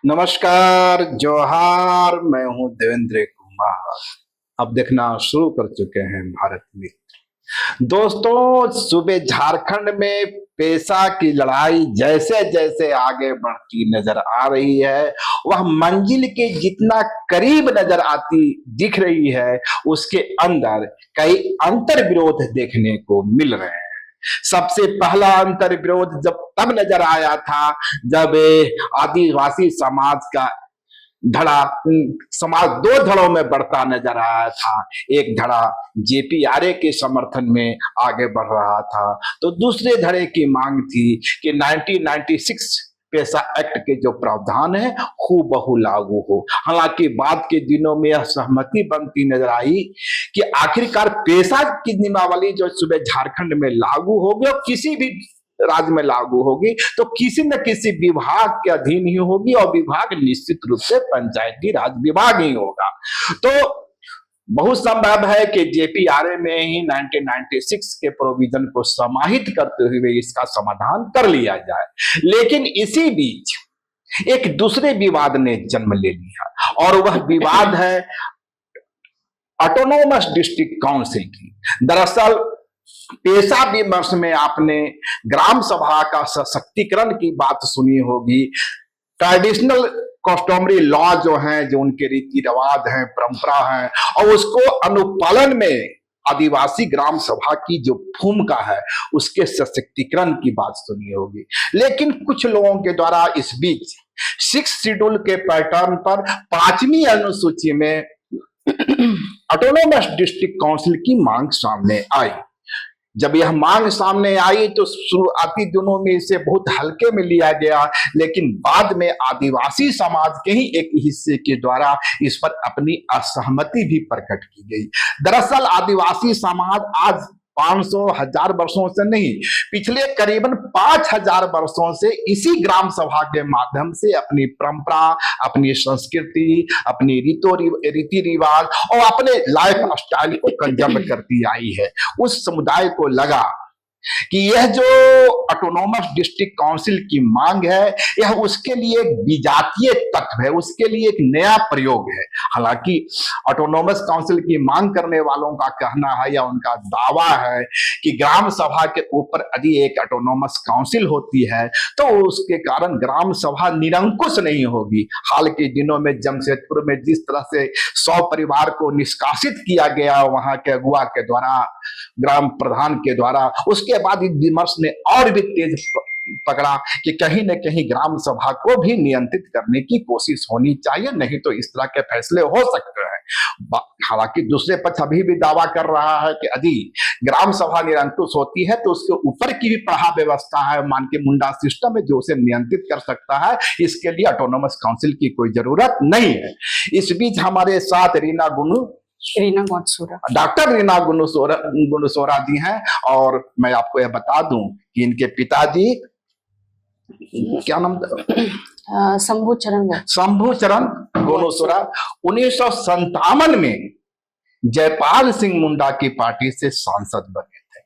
नमस्कार, जोहार। मैं हूं देवेंद्र कुमार। अब देखना शुरू कर चुके हैं भारत मित्र। दोस्तों, सूबे झारखंड में पेशा की लड़ाई जैसे जैसे आगे बढ़ती नजर आ रही है, वह मंजिल के जितना करीब नजर आती दिख रही है, उसके अंदर कई अंतर विरोध देखने को मिल रहे हैं। सबसे पहला अंतर विरोध जब तब नजर आया था जब आदिवासी समाज का धड़ा समाज दो धड़ों में बढ़ता नजर आया था। एक धड़ा जेपीआरए के समर्थन में आगे बढ़ रहा था, तो दूसरे धड़े की मांग थी कि 1996 पेशा एक्ट के जो प्रावधान है हूबहू लागू हो। हालांकि बाद के दिनों में यह सहमति बनती नजर आई कि आखिरकार पेशा की नियमावली जो सुबह झारखंड में लागू होगी और किसी भी राज्य में लागू होगी तो किसी न किसी विभाग के अधीन ही होगी, और विभाग निश्चित रूप से पंचायती राज विभाग ही होगा। तो बहुत संभव है कि जेपीआरए में ही 1996 के प्रोविजन को समाहित करते हुए इसका समाधान कर लिया जाए। लेकिन इसी बीच एक दूसरे विवाद ने जन्म ले लिया, और वह विवाद है ऑटोनोमस डिस्ट्रिक्ट काउंसिल की। दरअसल पेशा विमर्श में आपने ग्राम सभा का सशक्तिकरण की बात सुनी होगी। ट्रेडिशनल कस्टमरी लॉ जो हैं, जो उनके रीति रिवाज हैं, परंपरा हैं, और उसको अनुपालन में आदिवासी ग्राम सभा की जो भूमिका है उसके सशक्तिकरण की बात सुनी होगी। लेकिन कुछ लोगों के द्वारा इस बीच 6 शेड्यूल के पैटर्न पर 5वीं अनुसूची में ऑटोनोमस डिस्ट्रिक्ट काउंसिल की मांग सामने आई। जब यह मांग सामने आई तो शुरुआती दिनों में इसे बहुत हल्के में लिया गया, लेकिन बाद में आदिवासी समाज के ही एक हिस्से के द्वारा इस पर अपनी असहमति भी प्रकट की गई। दरअसल आदिवासी समाज आज 500,000 वर्षों से नहीं, पिछले करीबन 5,000 वर्षों से इसी ग्राम सभा के माध्यम से अपनी परंपरा, अपनी संस्कृति, अपनी रीति रिवाज और अपने लाइफ स्टाइल को कंजर्व करती आई है। उस समुदाय को लगा कि यह जो ऑटोनोमस डिस्ट्रिक्ट काउंसिल की मांग है यह उसके लिए एक विजातीय तत्व है, उसके लिए एक नया प्रयोग है। हालांकि ऑटोनोमस काउंसिल की मांग करने वालों का कहना है या उनका दावा है कि ग्राम सभा के ऊपर यदि एक ऑटोनोमस काउंसिल होती है तो उसके कारण ग्राम सभा निरंकुश नहीं होगी। हाल के दिनों में जमशेदपुर में जिस तरह से 100 परिवार को निष्कासित किया गया वहां के अगुआ के द्वारा, ग्राम प्रधान के द्वारा, उसके बाद इस विमर्श ने और भी तेज पकड़ा कि कहीं न कहीं ग्राम सभा को भी नियंत्रित करने की कोशिश होनी चाहिए, नहीं तो इस तरह के फैसले हो सकते हैं। हालांकि दूसरे पक्ष अभी भी दावा कर रहा है कि यदि ग्राम सभा निरंकुश होती है तो उसके ऊपर की भी पढ़ा व्यवस्था है, मान के मुंडा सिस्टम है जो उसे नियंत्रित कर सकता है। इसके लिए ऑटोनोमस काउंसिल की कोई जरूरत नहीं है। इस बीच हमारे साथ डॉक्टर रीना गुनसोरा जी हैं, और मैं आपको यह बता दूं कि इनके पिताजी क्या नाम शंभू चरण गुनसोरा 1957 में जयपाल सिंह मुंडा की पार्टी से सांसद बने थे।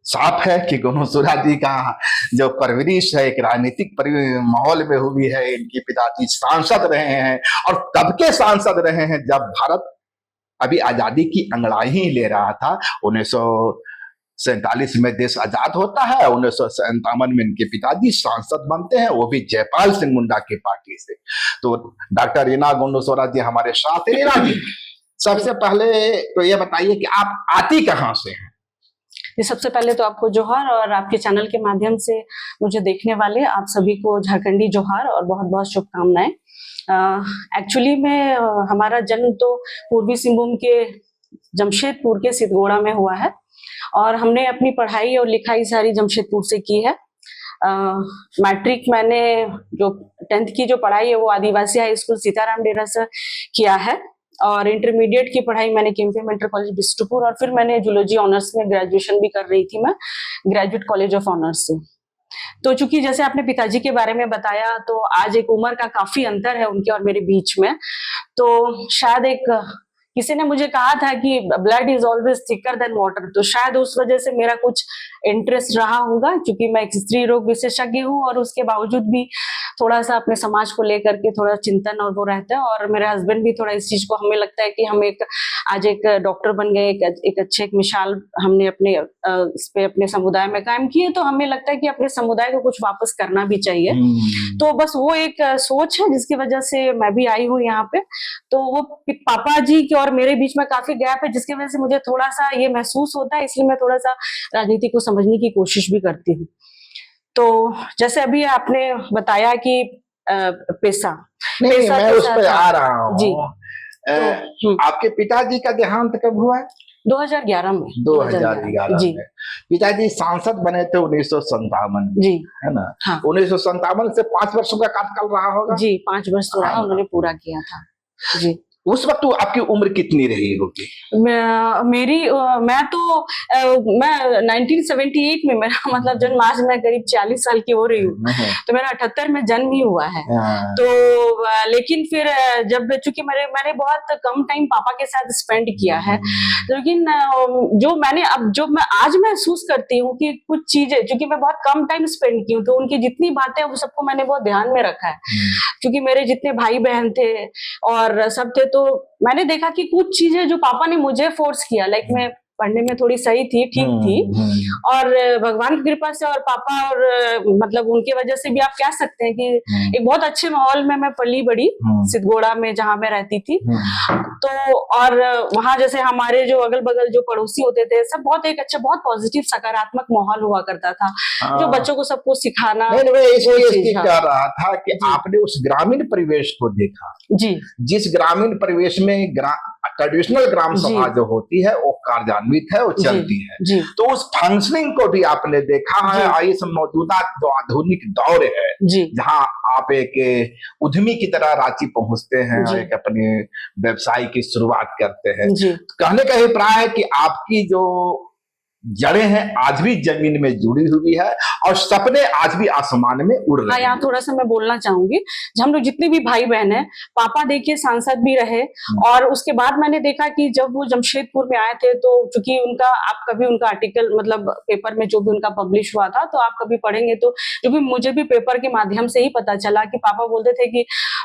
साफ है कि गुनसोरा जी का जो परवरिश है एक राजनीतिक माहौल में हुई है। इनके पिताजी सांसद रहे हैं, और कब के सांसद रहे हैं, जब भारत अभी आजादी की अंगड़ाई ही ले रहा था। 1947 में देश आजाद होता है, 1957 में इनके पिताजी सांसद बनते हैं, वो भी जयपाल सिंह मुंडा की पार्टी से। तो डॉक्टर रीना गुनसोरा जी हमारे साथ हैं। रीना जी, सबसे पहले तो ये बताइए कि आप आती कहाँ से हैं? सबसे पहले तो आपको जोहार, और आपके चैनल के माध्यम से मुझे देखने वाले आप सभी को झारखंडी जोहार और बहुत बहुत शुभकामनाएं। एक्चुअली में हमारा जन्म तो पूर्वी सिंहभूम के जमशेदपुर के सिद्धगोड़ा में हुआ है, और हमने अपनी पढ़ाई और लिखाई सारी जमशेदपुर से की है। मैट्रिक मैंने जो 10th की जो पढ़ाई है वो आदिवासी हाई स्कूल सीताराम डेरा से किया है, और इंटरमीडिएट की पढ़ाई मैंने केम्पे इंटर कॉलेज बिष्टुपुर, और फिर मैंने जूलॉजी ऑनर्स में ग्रेजुएशन भी कर रही थी मैं ग्रेजुएट कॉलेज ऑफ ऑनर्स से। तो चूंकि जैसे आपने पिताजी के बारे में बताया, तो आज एक उम्र का काफी अंतर है उनके और मेरे बीच में। तो शायद एक किसी ने मुझे कहा था कि blood is always thicker than water, तो शायद उस वजह से मेरा कुछ इंटरेस्ट रहा होगा, क्योंकि मैं एक स्त्री रोग विशेषज्ञ हूँ और उसके बावजूद भी थोड़ा सा अपने समाज को लेकर के थोड़ा चिंतन और वो रहता है। और मेरे हस्बैंड भी थोड़ा इस चीज को, हमें लगता है कि हम आज एक डॉक्टर बन गए, एक अच्छे एक मिसाल हमने अपने इस पे अपने समुदाय में कायम की है, तो हमें लगता है कि अपने समुदाय को कुछ वापस करना भी चाहिए। तो बस वो एक सोच है जिसकी वजह से मैं भी आई हूँ यहाँ पे। तो वो पापा जी के और मेरे बीच में काफी गैप है, जिसकी वजह से मुझे थोड़ा सा ये महसूस होता है, इसलिए मैं थोड़ा सा राजनीति को समझने की कोशिश भी करती हूँ। तो जैसे अभी आपने बताया कि पैसा नहीं, मैं उस पर आ रहा हूँ जी। आपके पिताजी का देहांत कब हुआ है? 2011 में। 2011 जी। में पिताजी सांसद बने थे 1957 जी, है ना? हाँ। 1957 से 5 वर्षों का कार्यकाल रहा होगा। जी, 5 वर्ष तो रहा, उन्होंने पूरा किया था जी। उस वक्त आपकी उम्र कितनी रही होगी? मैं 1978 में, मेरा मतलब जन्म, आज मैं करीब 40 साल की हो रही हूँ, तो मेरा 78 में जन्म ही हुआ है। तो लेकिन फिर जब, चूंकि मैंने बहुत कम टाइम पापा के साथ स्पेंड किया है, लेकिन जो मैं आज महसूस करती हूँ कि कुछ चीजें, चूंकि मैं बहुत कम टाइम स्पेंड की हूँ, तो उनकी जितनी बातें वो सबको मैंने बहुत ध्यान में रखा है। क्योंकि मेरे जितने भाई बहन थे और सब थे, तो मैंने देखा कि कुछ चीजें जो पापा ने मुझे फोर्स किया, लाइक मैं पढ़ने में थोड़ी सही थी, ठीक थी, और भगवान की कृपा से और पापा और मतलब उनके वजह से भी आप कह सकते हैं कि एक बहुत अच्छे माहौल में मैं पली बड़ी, सिद्धगोड़ा में जहाँ मैं रहती थी। तो और वहाँ जैसे हमारे जो अगल बगल जो पड़ोसी होते थे, सब बहुत एक अच्छा, बहुत पॉजिटिव सकारात्मक माहौल हुआ करता था, जो बच्चों को सब कुछ सिखाना। मैं इसलिए कह रहा था कि आपने उस ग्रामीण परिवेश को देखा जी, जिस ग्रामीण परिवेश में ट्रेडिशनल ग्राम सभा जो होती है वो कार्यान्वित है, वो चलती है, तो उस फंक्शनिंग को भी आपने देखा है। और इस मौजूदा जो आधुनिक दौर है, जहाँ आप एक उद्यमी की तरह रांची पहुंचते हैं और एक अपने व्यवसाय की शुरुआत करते हैं, कहने का अभिप्राय है कि आपकी जो जड़ें हैं आज भी जमीन में जुड़ी हुई है और सपने आज भी आसमान में उड़ रहे हैं। यहाँ थोड़ा सा मैं बोलना चाहूंगी, हम लोग जितने भी भाई बहन हैं, पापा देखिए सांसद भी रहे, और उसके बाद मैंने देखा कि जब वो जमशेदपुर में आए थे, तो चूंकि आप कभी उनका आर्टिकल, मतलब पेपर में जो भी उनका पब्लिश हुआ था, तो आप कभी पढ़ेंगे तो जो भी मुझे भी पेपर के माध्यम से ही पता चला कि पापा बोलते थे कि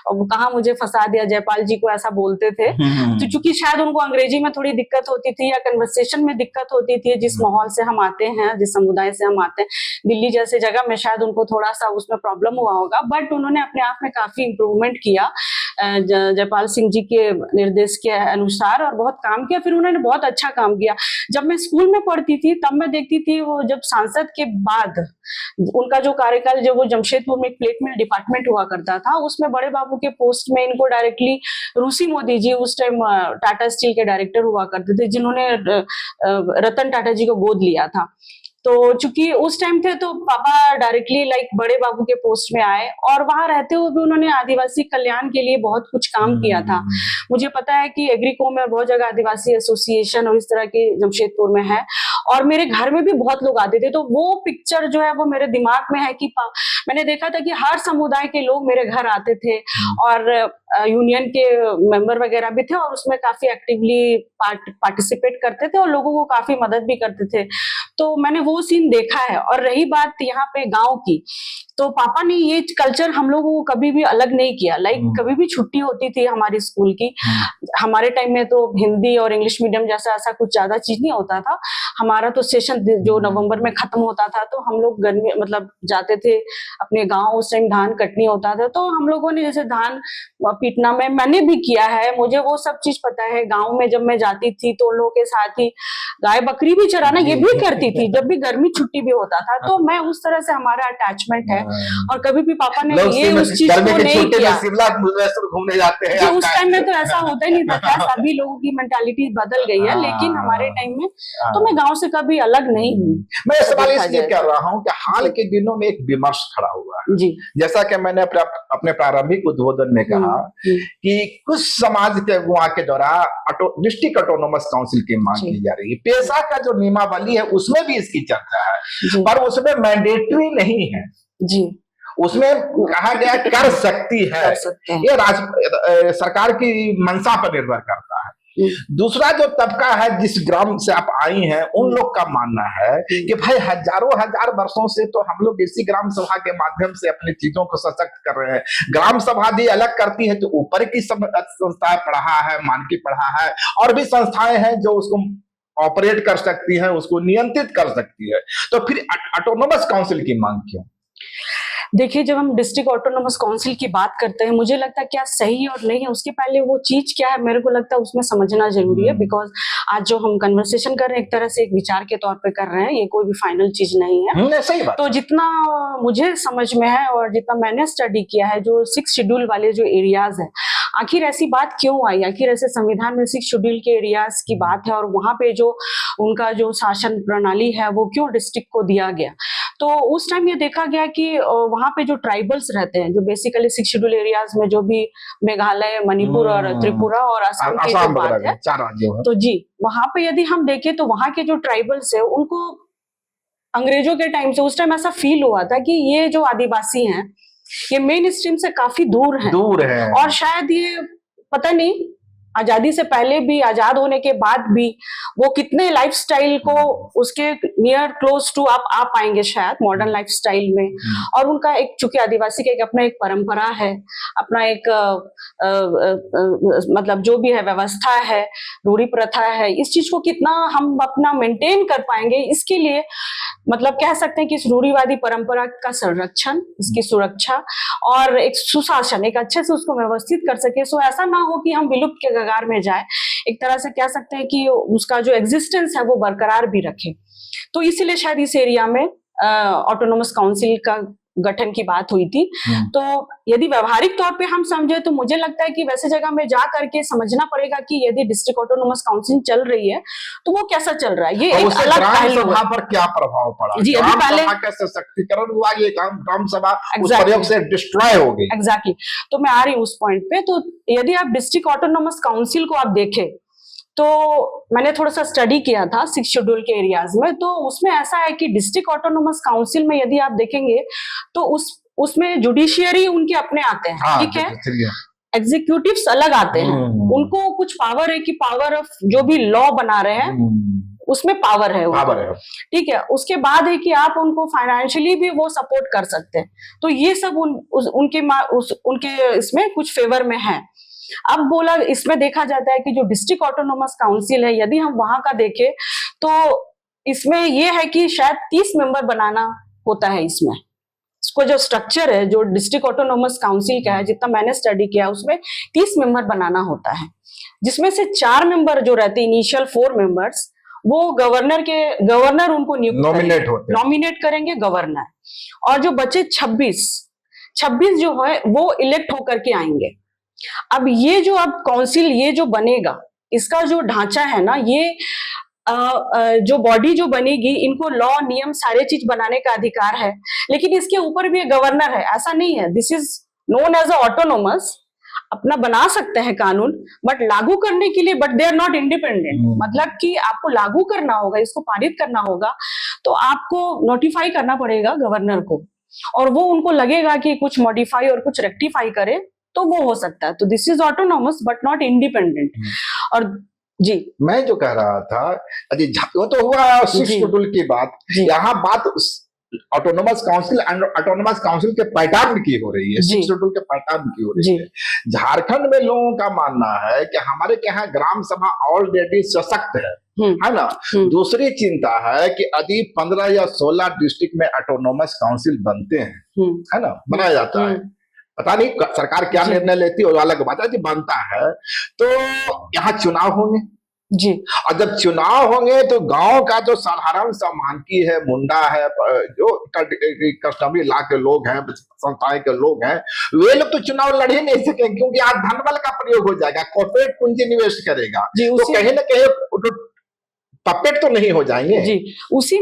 कहाँ मुझे फंसा दिया, जयपाल जी को ऐसा बोलते थे। तो चूंकि शायद उनको अंग्रेजी में थोड़ी दिक्कत होती थी या कन्वर्सेशन में दिक्कत होती थी, जिस माहौल से हम आते हैं, जिस समुदाय से हम आते हैं, दिल्ली जैसे जगह में, शायद उनको थोड़ा सा उसमें प्रॉब्लम हुआ होगा, बट उन्होंने अपने आप में काफी इम्प्रूवमेंट किया जयपाल सिंह जी के निर्देश के अनुसार, और बहुत काम किया। फिर उन्होंने बहुत अच्छा काम किया। जब मैं स्कूल में पढ़ती थी तब मैं देखती थी, वो जब सांसद के बाद उनका जो कार्यकाल, जब वो जमशेदपुर में एक प्लेट मिल डिपार्टमेंट हुआ करता था, उसमें बड़े बाबू के पोस्ट में इनको डायरेक्टली रूसी मोदी जी, उस टाइम टाटा स्टील के डायरेक्टर हुआ करते थे, जिन्होंने रतन टाटा जी को गोद लिया था। तो चूंकि उस टाइम थे, तो पापा डायरेक्टली लाइक बड़े बाबू के पोस्ट में आए, और वहां रहते हुए भी उन्होंने आदिवासी कल्याण के लिए बहुत कुछ काम किया था। मुझे पता है कि एग्रीकॉम में बहुत जगह आदिवासी एसोसिएशन और इस तरह के जमशेदपुर में है, और मेरे घर में भी बहुत लोग आते थे। तो वो पिक्चर जो है वो मेरे दिमाग में है कि मैंने देखा था कि हर समुदाय के लोग मेरे घर आते थे, और यूनियन के मेंबर वगैरह भी थे, और उसमें काफी एक्टिवली पार्टिसिपेट करते थे और लोगों को काफी मदद भी करते थे। तो मैंने वो सीन देखा है। और रही बात यहाँ पे गांव की, तो पापा ने ये कल्चर हम लोगों को कभी भी अलग नहीं किया। लाइक कभी भी छुट्टी होती थी हमारी स्कूल की, हमारे टाइम में तो हिंदी और इंग्लिश मीडियम जैसा ऐसा कुछ ज्यादा चीज नहीं होता था। हमारा तो सेशन जो नवंबर में खत्म होता था, तो हम लोग गर्मी मतलब जाते थे अपने गांव। उस टाइम धान कटनी होता था, तो हम लोगों ने जैसे धान पीटना में मैंने भी किया है, मुझे वो सब चीज पता है। गाँव में जब मैं जाती थी तो उन लोगों के साथ ही गाय बकरी भी चराना ये भी करती थी, जब भी गर्मी छुट्टी भी होता था। तो मैं उस तरह से हमारा अटैचमेंट है, और कभी भी पापा ने ये उस चीज को नहीं किया। शिमला घूमने जाते हैं, उस टाइम में तो ऐसा होता ही नहीं था, सभी लोगों की मेंटालिटी बदल गई है, लेकिन हमारे टाइम में तो मैं गांव से कभी अलग नहीं हूँ। मैं सवाल इसलिए कर रहा हूँ कि हाल के दिनों में एक विमर्श खड़ा हुआ है जी, जैसा कि मैंने अपने प्रारंभिक उद्बोधन में कहा कि कुछ समाज के अगुआ के द्वारा डिस्ट्रिक्ट ऑटोनोमस काउंसिल की मांग की जा रही है। पेशा का जो नियमावली है उसमें भी इसकी चर्चा है, पर उसमें मैंडेटरी नहीं है जी। उसमें कहा गया कर सकती है, ये सरकार की मंशा पर निर्भर करता है। दूसरा जो तबका है जिस ग्राम से आप आई हैं, उन लोग का मानना है कि भाई हजारों हजार वर्षों से तो हम लोग इसी ग्राम सभा के माध्यम से अपनी चीजों को सशक्त कर रहे हैं। ग्राम सभा भी अलग करती है तो ऊपर की सब संस्थाएं पढ़ा है, मानकी पढ़ा है, और भी संस्थाएं हैं जो उसको ऑपरेट कर सकती है, उसको नियंत्रित कर सकती है। तो फिर ऑटोनोमस काउंसिल की मांग क्यों? देखिए, जब हम डिस्ट्रिक्ट ऑटोनोमस काउंसिल की बात करते हैं, मुझे लगता है क्या सही और नहीं है, उसके पहले वो चीज क्या है मेरे को लगता है उसमें समझना जरूरी है। बिकॉज आज जो हम कन्वर्सेशन कर रहे हैं एक तरह से एक विचार के तौर पे कर रहे हैं, ये कोई भी फाइनल चीज नहीं है। सही बात। तो जितना मुझे समझ में है और जितना मैंने स्टडी किया है, जो 6 शेड्यूल वाले जो एरियाज है, आखिर ऐसी बात क्यों आई, आखिर ऐसे संविधान में 6 शेड्यूल के एरियाज की बात है और वहां पे जो उनका जो शासन प्रणाली है वो क्यों डिस्ट्रिक्ट को दिया गया। तो उस टाइम ये देखा गया कि वहां पे जो ट्राइबल्स रहते हैं, जो बेसिकली 6 शेड्यूल एरियाज में जो भी मेघालय, मणिपुर और त्रिपुरा और असम की जो बात है, 4 राज्यों है। तो जी वहां पे यदि हम देखें तो वहां के जो ट्राइबल्स है उनको अंग्रेजों के टाइम से उस टाइम ऐसा फील हुआ था कि ये जो आदिवासी हैं ये मेन स्ट्रीम से काफी दूर है और शायद ये पता नहीं आजादी से पहले भी, आजाद होने के बाद भी वो कितने लाइफस्टाइल को उसके नियर क्लोज टू आप आ पाएंगे शायद मॉडर्न लाइफस्टाइल में। और उनका एक, चूंकि आदिवासी का एक अपना एक परंपरा है, अपना एक मतलब जो भी है व्यवस्था है, रूढ़ी प्रथा है, इस चीज को कितना हम अपना मेंटेन कर पाएंगे, इसके लिए मतलब कह सकते हैं कि इस रूढ़िवादी परंपरा का संरक्षण, इसकी सुरक्षा और एक सुशासन, एक अच्छे से उसको व्यवस्थित कर सके। सो ऐसा ना हो कि हम विलुप्त के कगार में जाए, एक तरह से कह सकते हैं कि उसका जो एग्जिस्टेंस है वो बरकरार भी रखे। तो इसीलिए शायद इस एरिया में ऑटोनोमस काउंसिल का गठन की बात हुई थी। तो यदि व्यवहारिक तौर पे हम समझे तो मुझे लगता है कि वैसे जगह में जा करके समझना पड़ेगा कि यदि डिस्ट्रिक्ट ऑटोनोमस काउंसिल चल रही है तो वो कैसा चल रहा है, ये एक अलग पहलू है। ग्राम सभा पर क्या प्रभाव पड़ा? जी, अभी पहले का सशक्तिकरण हुआ, ये ग्राम सभा उस प्रयोग से डिस्ट्रॉय हो गई। एग्जैक्टली। तो मैं आ रही हूँ उस पॉइंट पे। तो यदि आप डिस्ट्रिक्ट ऑटोनोमस काउंसिल को आप देखें तो मैंने थोड़ा सा स्टडी किया था 6 शेड्यूल के एरियाज में, तो उसमें ऐसा है कि डिस्ट्रिक्ट ऑटोनोमस काउंसिल में यदि आप देखेंगे तो उसमें जुडिशियरी उनके अपने आते हैं, ठीक है, एग्जीक्यूटिव्स अलग आते हैं, उनको कुछ पावर है कि पावर ऑफ जो भी लॉ बना रहे हैं उसमें पावर है, ठीक है। उसके बाद है कि आप उनको फाइनेंशियली भी वो सपोर्ट कर सकते हैं। तो ये सब उनके इसमें कुछ फेवर में है। अब बोला इसमें देखा जाता है कि जो डिस्ट्रिक्ट ऑटोनोमस काउंसिल है, यदि हम वहां का देखें तो इसमें यह है कि शायद 30 मेंबर बनाना होता है। इसको जो स्ट्रक्चर है जो डिस्ट्रिक्ट ऑटोनोमस काउंसिल का है, जितना मैंने स्टडी किया उसमें 30 मेंबर बनाना होता है, जिसमें से 4 मेंबर जो रहते हैं, इनिशियल 4 मेंबर्स, वो गवर्नर उनको नॉमिनेट करेंगे गवर्नर, और जो बचे 26 जो है वो इलेक्ट होकर के आएंगे। अब ये जो अब काउंसिल ये जो बनेगा, इसका जो ढांचा है ना, ये जो बॉडी जो बनेगी, इनको लॉ नियम सारे चीज बनाने का अधिकार है, लेकिन इसके ऊपर भी एक गवर्नर है। ऐसा नहीं है this is known as autonomous, अपना बना सकते हैं कानून बट लागू करने के लिए, but they are not independent. मतलब कि आपको लागू करना होगा, इसको पारित करना होगा तो आपको नोटिफाई करना पड़ेगा गवर्नर को, और वो उनको लगेगा कि कुछ मॉडिफाई और कुछ रेक्टिफाई करे तो वो हो सकता है। तो this is autonomous but not independent. और जी मैं जो कह रहा था, अजी वो तो हुआ 6 शेड्यूल की बात, यहाँ बात autonomous council and autonomous council के पैटर्न की हो रही है, 6 शेड्यूल के पैटर्न की हो रही है। झारखंड में लोगों का मानना है कि हमारे यहाँ ग्राम सभा ऑलरेडी सशक्त है ना। दूसरी चिंता है कि यदि 15 या 16 डिस्ट्रिक्ट में ऑटोनोमस काउंसिल बनते हैं, है ना, बनाया जाता है, पता नहीं सरकार क्या निर्णय लेती है, और अलग बात है कि बनता है तो यहाँ चुनाव होंगे जी, और जब चुनाव होंगे तो गांव का जो साधारण सामान्य है, मुंडा है, जो कस्टमरी ला के लोग हैं, संस्थाएं के लोग हैं, वे लोग तो चुनाव लड़ ही नहीं सकेंगे, क्योंकि आज धनबल का प्रयोग हो जाएगा, कॉर्पोरेट पूंजी निवेश करेगा, तो कहीं ना कहीं पपेट तो नहीं हो जाएंगे। जी, उसी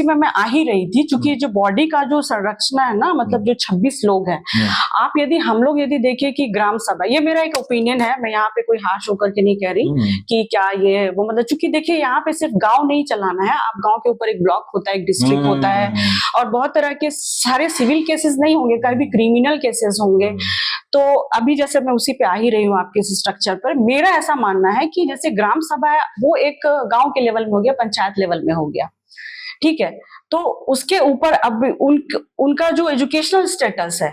में मैं आ ही रही थी, क्योंकि जो बॉडी का जो संरचना है ना, मतलब जो 26 लोग हैं, आप हम लोग यदि देखें कि ग्राम सभा, ये मेरा एक ओपिनियन है, मैं यहाँ पे कोई हाश होकर के नहीं कह रही कि क्या ये वो, मतलब चूंकि देखिए यहाँ पे सिर्फ गांव नहीं चलाना है, आप गांव के ऊपर एक ब्लॉक होता है, एक डिस्ट्रिक्ट होता है, और बहुत तरह के सारे सिविल केसेस नहीं होंगे, कभी भी क्रिमिनल केसेस होंगे, तो अभी जैसे मैं उसी पे आ ही रही हूँ आपके इस स्ट्रक्चर पर, मेरा ऐसा मानना है कि जैसे ग्राम सभा है वो एक गांव के लेवल में हो गया, पंचायत लेवल में हो गया, ठीक है। तो उसके ऊपर अब उनका जो एजुकेशनल स्टेटस है,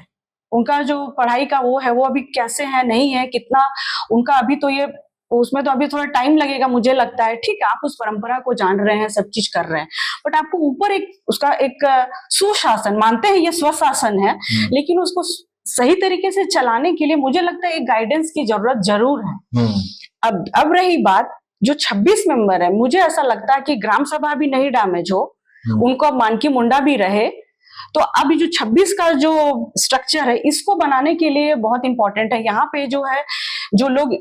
उनका जो पढ़ाई का वो है, वो अभी कैसे है नहीं है, कितना उनका अभी तो ये उसमें तो अभी थोड़ा टाइम लगेगा मुझे लगता है। ठीक है, आप उस परंपरा को जान रहे हैं, सब चीज कर रहे हैं, बट आपको ऊपर एक उसका एक सुशासन, मानते हैं ये स्वशासन है, लेकिन उसको सही तरीके से चलाने के लिए मुझे लगता है एक गाइडेंस की जरूरत जरूर है। अब रही बात जो 26 मेंबर है, मुझे ऐसा लगता है कि ग्राम सभा भी नहीं डैमेज हो, उनको मानकी मुंडा भी रहे, तो अभी जो 26 का जो स्ट्रक्चर है इसको बनाने के लिए बहुत इंपॉर्टेंट है। यहाँ पे जो है जो लोग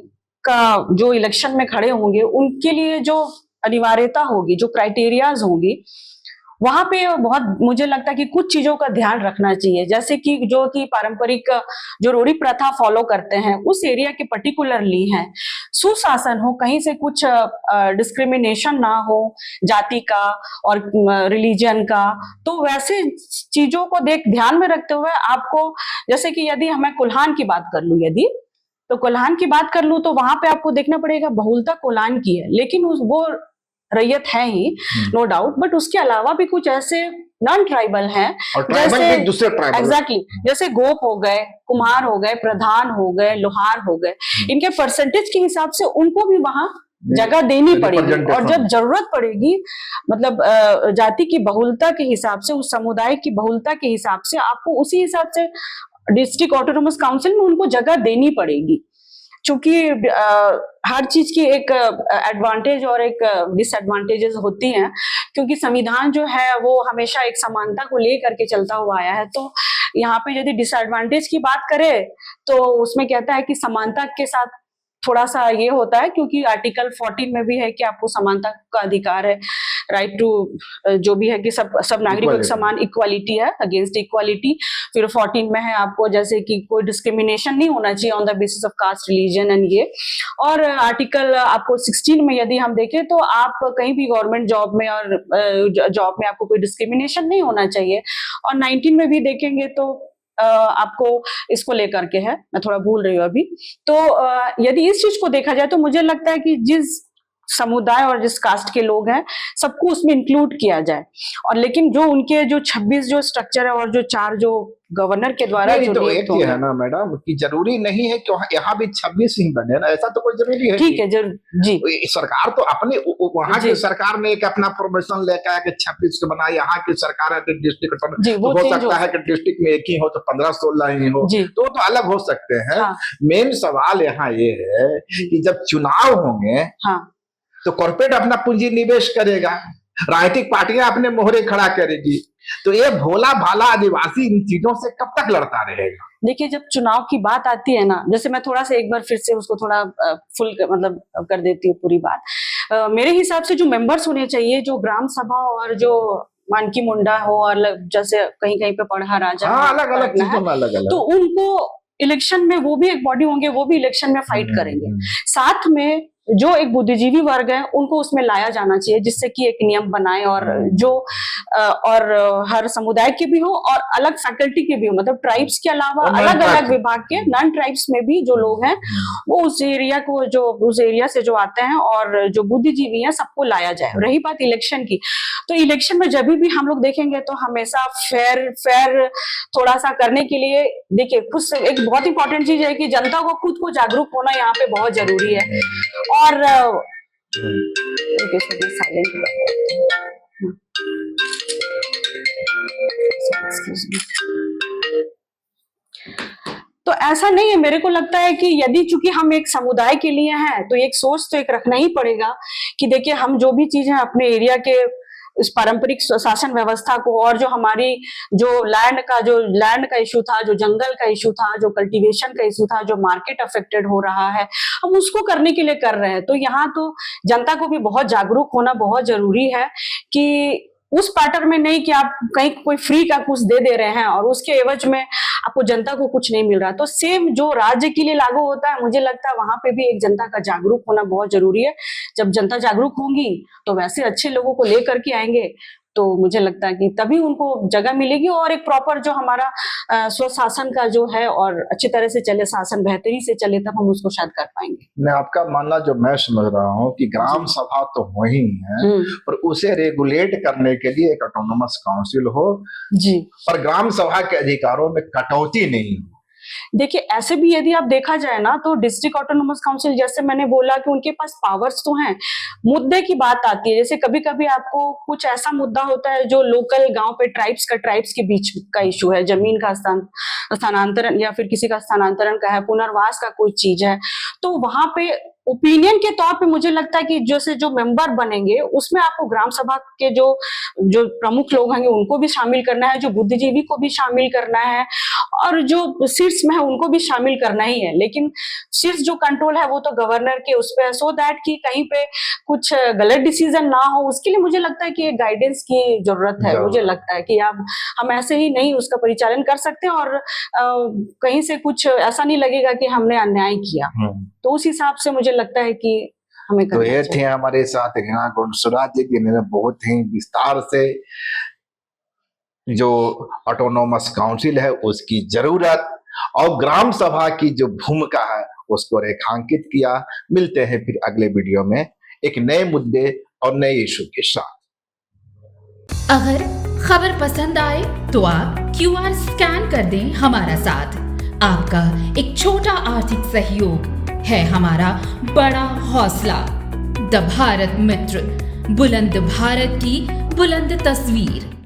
का जो इलेक्शन में खड़े होंगे उनके लिए जो अनिवार्यता होगी, जो क्राइटेरियाज होंगी, वहां पे बहुत मुझे लगता है कि कुछ चीजों का ध्यान रखना चाहिए, जैसे कि जो कि पारंपरिक जो रूढ़ी प्रथा फॉलो करते हैं उस एरिया के पर्टिकुलरली हैं, सुशासन हो, कहीं से कुछ डिस्क्रिमिनेशन ना हो जाति का और रिलीजन का। तो वैसे चीजों को ध्यान में रखते हुए आपको, जैसे कि यदि मैं कोल्हान की बात कर लूं, यदि तो कोल्हान की बात कर लूं तो वहां पे आपको देखना पड़ेगा बहुलता कोल्हान की है, लेकिन वो रैयत है ही, नो डाउट, बट उसके अलावा भी कुछ ऐसे नॉन ट्राइबल हैं, जैसे दूसरे ट्राइबल, एग्जैक्टली, जैसे गोप हो गए, कुम्हार हो गए, प्रधान हो गए, लोहार हो गए, इनके परसेंटेज के हिसाब से उनको भी वहां जगह देनी पड़ेगी, और जब जरूरत पड़ेगी, मतलब जाति की बहुलता के हिसाब से, उस समुदाय की बहुलता के हिसाब से आपको उसी हिसाब से डिस्ट्रिक्ट ऑटोनोमस काउंसिल में उनको जगह देनी पड़ेगी। चूंकि हर चीज की एक एडवांटेज और एक डिसएडवांटेजेस होती हैं, क्योंकि संविधान जो है वो हमेशा एक समानता को लेकर के चलता हुआ आया है। तो यहाँ पे यदि डिसएडवांटेज की बात करें तो उसमें कहता है कि समानता के साथ थोड़ा सा ये होता है, क्योंकि आर्टिकल 14 में भी है कि आपको समानता का अधिकार है, राइट टू जो भी है कि सब नागरिकों की समान इक्वालिटी है, अगेंस्ट इक्वालिटी। फिर 14 में है आपको जैसे कि कोई डिस्क्रिमिनेशन नहीं होना चाहिए on the basis of caste, religion and ये। और आर्टिकल आपको 16 में यदि हम देखें तो आप कहीं भी गवर्नमेंट जॉब में और जॉब में आपको कोई डिस्क्रिमिनेशन नहीं होना चाहिए। और 19 में भी देखेंगे तो आपको इसको लेकर के है, मैं थोड़ा भूल रही हूँ अभी। तो यदि इस चीज को देखा जाए तो मुझे लगता है कि जिस समुदाय और जिस कास्ट के लोग हैं सबको उसमें इंक्लूड किया जाए। और लेकिन जो उनके जो 26 जो स्ट्रक्चर है और जो 4 जो गवर्नर के द्वारा जो तो एक है ना मैडम कि जरूरी नहीं है कि यहाँ भी 26 ही बने ना, ऐसा तो कोई जरूरी है? ठीक है जी, सरकार तो अपने वहाँ की सरकार ने एक अपना प्रोफेशन लेकर आया कि 26 को बना, यहाँ की सरकार है तो डिस्ट्रिक्ट हो सकता है कि डिस्ट्रिक्ट में एक ही हो तो 15-16 ही हो, तो अलग हो सकते हैं। मेन सवाल यहाँ ये है कि जब चुनाव होंगे तो कॉर्पोरेट अपना पूंजी निवेश करेगा, राजनीतिक पार्टियां अपने मोहरे खड़ा करेगी, तो ये भोला भाला आदिवासी इन चीजों से कब तक लड़ता रहेगा? देखिए, जब चुनाव की बात आती है ना, जैसे मैं थोड़ा सा एक बार फिर से उसको थोड़ा फुल मतलब कर देती हूँ पूरी बात। मेरे हिसाब से जो मेंबर्स होने चाहिए, जो ग्राम सभा और जो मानकी मुंडा हो और जैसे कहीं कहीं पे पढ़ा राजा, अलग अलग चीजों में अलग अलग, तो उनको इलेक्शन में वो भी एक बॉडी होंगे, वो भी इलेक्शन में फाइट करेंगे। साथ में जो एक बुद्धिजीवी वर्ग है उनको उसमें लाया जाना चाहिए, जिससे कि एक नियम बनाए और जो और हर समुदाय के भी हो और अलग फैकल्टी के भी हो, मतलब ट्राइब्स के अलावा अलग अलग विभाग के नॉन ट्राइब्स में भी जो लोग हैं वो उस एरिया को, जो उस एरिया से जो आते हैं और जो बुद्धिजीवी हैं, सबको लाया जाए। रही बात इलेक्शन की, तो इलेक्शन में जब भी हम लोग देखेंगे तो हमेशा फेयर थोड़ा सा करने के लिए, देखिए खुद से एक बहुत इंपॉर्टेंट चीज है कि जनता को खुद को जागरूक होना यहाँ पे बहुत जरूरी है। और साइलेंट, तो ऐसा नहीं है, मेरे को लगता है कि यदि चूंकि हम एक समुदाय के लिए हैं तो एक सोच तो एक रखना ही पड़ेगा कि देखिए हम जो भी चीजें अपने एरिया के इस पारंपरिक शासन व्यवस्था को, और जो हमारी जो लैंड का इशू था, जो जंगल का इशू था, जो कल्टीवेशन का इशू था, जो मार्केट अफेक्टेड हो रहा है, हम उसको करने के लिए कर रहे हैं। तो यहाँ तो जनता को भी बहुत जागरूक होना बहुत जरूरी है कि उस पैटर्न में नहीं कि आप कहीं कोई फ्री का कुछ दे रहे हैं और उसके एवज में आपको जनता को कुछ नहीं मिल रहा। तो सेम जो राज्य के लिए लागू होता है, मुझे लगता है वहां पे भी एक जनता का जागरूक होना बहुत जरूरी है। जब जनता जागरूक होंगी तो वैसे अच्छे लोगों को लेकर के आएंगे तो मुझे लगता है कि तभी उनको जगह मिलेगी और एक प्रॉपर जो हमारा स्वशासन का जो है और अच्छी तरह से चले, शासन बेहतरी से चले, तब हम उसको शायद कर पाएंगे। मैं आपका मानना जो मैं समझ रहा हूँ कि ग्राम सभा तो हो ही है, पर उसे रेगुलेट करने के लिए एक ऑटोनोमस काउंसिल हो जी, और ग्राम सभा के अधिकारों में कटौती नहीं हो। देखिए ऐसे भी यदि आप देखा जाए ना तो डिस्ट्रिक्ट ऑटोनोमस काउंसिल, जैसे मैंने बोला कि उनके पास पावर्स तो हैं, मुद्दे की बात आती है, जैसे कभी कभी आपको कुछ ऐसा मुद्दा होता है जो लोकल गांव पे ट्राइब्स के बीच का इशू है, जमीन का स्थानांतरण या फिर किसी का स्थानांतरण का है, पुनर्वास का कोई चीज है, तो वहां पे ओपिनियन के तौर पे मुझे लगता है कि जैसे जो मेंबर बनेंगे उसमें आपको ग्राम सभा के जो प्रमुख लोग होंगे उनको भी शामिल करना है, जो बुद्धिजीवी को भी शामिल करना है और जो शीर्ष में है उनको भी शामिल करना ही है, लेकिन शीर्ष जो कंट्रोल है वो तो गवर्नर के उस पे, सो दैट कि कहीं पे कुछ गलत डिसीजन ना हो, उसके लिए मुझे लगता है कि गाइडेंस की जरूरत है। मुझे लगता है कि अब हम ऐसे ही नहीं उसका परिचालन कर सकते और कहीं से कुछ ऐसा नहीं लगेगा कि हमने अन्याय किया, तो उस हिसाब से मुझे लगता है कि हमें तो ये थे हमारे साथ यहाँ गुणसुरा जी, जिन्होंने बहुत ही विस्तार से जो ऑटोनोमस काउंसिल है उसकी जरूरत और ग्राम सभा की जो भूमिका है उसको रेखांकित किया। मिलते हैं फिर अगले वीडियो में एक नए मुद्दे और नए इशू के साथ। अगर खबर पसंद आए तो आप QR स्कैन कर दें हमारा साथ। आपका एक छोटा आर्थिक सहयोग है हमारा बड़ा हौसला। द भारत मित्र, बुलंद भारत की बुलंद तस्वीर।